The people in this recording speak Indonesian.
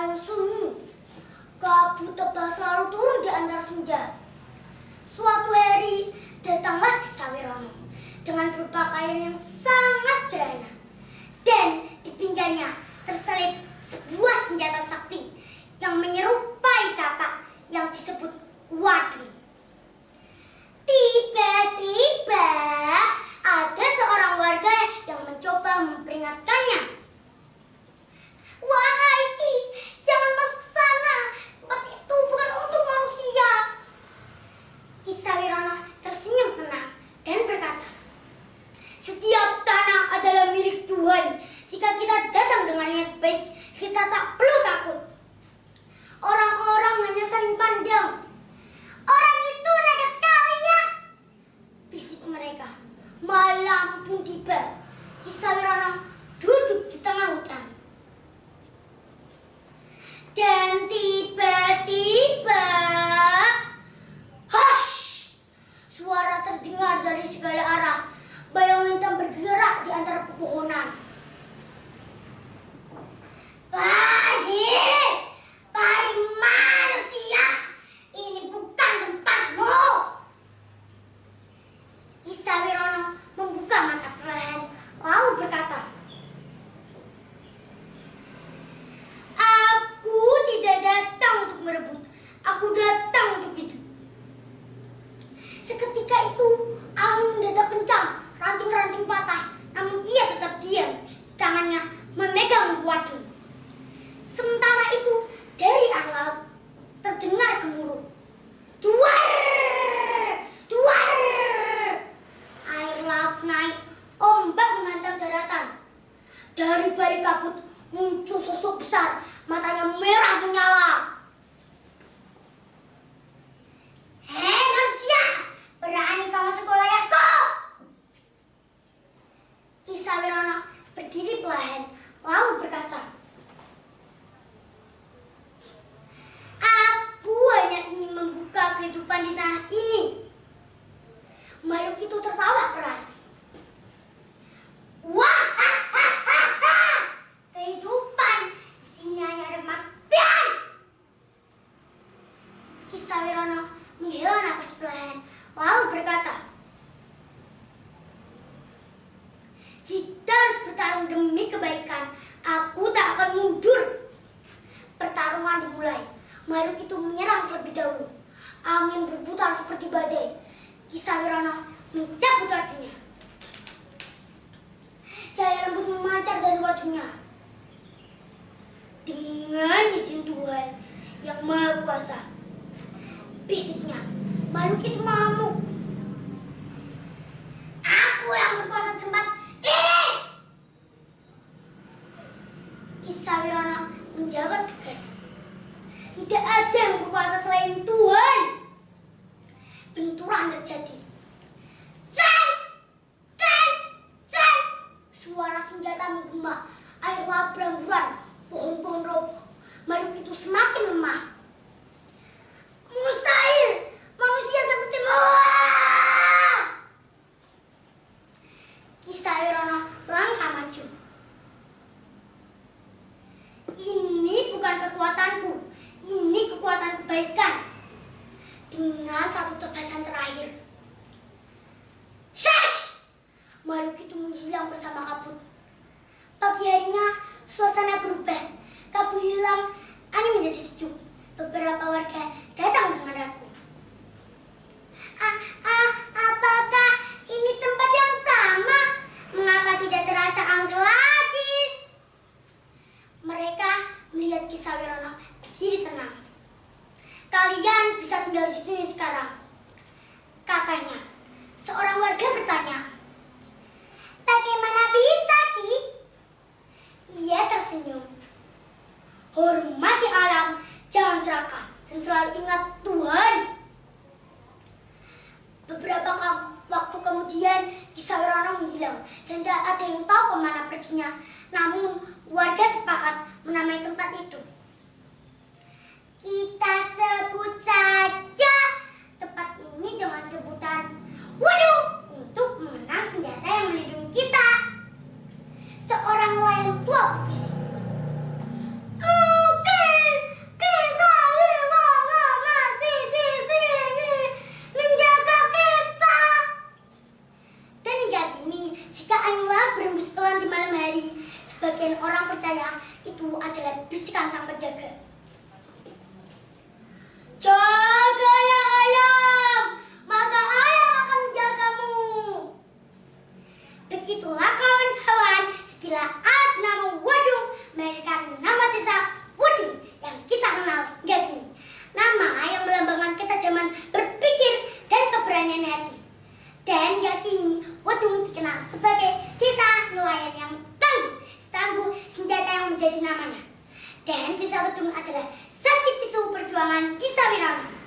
yang sunyi. Kabut tebal selalu turun di antara senja. Suatu hari datanglah Kisah Wirono dengan berpakaian yang sangat sederhana, dan di pinggangnya terselip sebuah senjata sakti yang menyerupai kapak yang disebut wadung. Tiba-tiba ada seorang warga yang mencoba memperingatkannya. "Wahai Ki, jangan masuk sana. Tempat itu bukan untuk manusia." Kisah Wirono tersenyum tenang dan berkata, "Setiap tanah adalah milik Tuhan. Jika kita datang dengan niat baik, kita tak perlu takut. Orang-orang hanya saling pandang. Orang itu nekat sekali ya," bisik mereka. Malam pun tiba. Kisah Wirono duduk di tengah hutan. Dan tiba-tiba, hush! Suara terdengar dari segala arah. Bayangan hitam bergerak di antara pepohonan. "Pagi! Pagi manusia! Ini bukan tempatmu!" Kisah Wirono membuka mata perlahan, lalu berkata, "Aku tidak datang untuk merebut. Aku datang untuk hidup." Seketika itu, angin mendadak kencang, ranting-ranting patah, namun ia tetap diam. Di tangannya memegang wadung. Sementara itu, dari arah laut terdengar gemuruh. Duar! Duar! Air laut naik, ombak menghantam daratan. Dari balik kabut muncul sosok besar, matanya merah menyala. "Hei manusia, berani kau masuk ke wilayahku?" Kisah Wirono berdiri perlahan, lalu berkata, "Aku hanya ingin membuka kehidupan di tanah ini." Makhluk itu tertawa keras. "Wah, kehidupan di sini hanya ada kematian." Kisah Wirono menghela napas perlahan, lalu berkata, "Jika harus bertarung demi kebaikan, aku tak akan mundur." Pertarungan dimulai. Makhluk itu menyerang terlebih dahulu. Angin berputar seperti badai. Kisah Wirono mencabut wadungnya. Cahaya lembut memancar dari wadungnya. "Dengan izin Tuhan yang Maha Kuasa," bisiknya. Makhluk itu mengamuk. "Aku yang berkuasa di tempat ini." Kisah Wirono menjawab tegas, "Tidak ada yang berkuasa selain Tuhan." Benturan terjadi. Ceng! Ceng! Ceng! Suara senjata menggema. Air laut berhamburan. Pohon-pohon roboh. Makhluk itu semakin lemah. "Mustahil! Manusia sepertimu!" Kisah Wirono langkah maju. "Ini bukan kekuatanku. Ini kekuatan kebaikan." Dengan satu tebasan terakhir, shush! Makhluk itu menghilang bersama kabut. Pagi harinya, suasana berubah. Kabut hilang, angin menjadi sejuk. Beberapa warga datang dengan ragu. Apakah ini tempat yang sama? Mengapa tidak terasa angker lagi?" Mereka melihat Kisah Wirono berdiri tenang. "Kalian bisa tinggal di sini sekarang," katanya. Seorang warga bertanya, "Bagaimana bisa, Ki?" Ia tersenyum. "Hormati alam, jangan serakah, dan selalu ingat Tuhan." Beberapa waktu kemudian, Kisah Wirono menghilang dan tidak ada yang tahu kemana perginya. Namun, warga sepakat menamai tempat itu. Kita sebut saja tempat ini dengan sebutan wadung untuk mengenang senjata yang melindungi kita. Seorang nelayan tua berbisik, "Mungkin pesan sang penjaga. Jaga ya ayam, maka ayam akan menjagamu. Begitulah kawan-kawan istilah alat nama wadung melahirkan nama desa Wadung yang kita kenal hingga kini. Nama yang melambangkan ketajaman berpikir dan keberanian hati. Dan hingga kini Wadung dikenal sebagai desa nelayan yang tangguh, setangguh senjata yang menjadi namanya. Dan desa Wadung adalah saksi bisu perjuangan Kisah Wirana.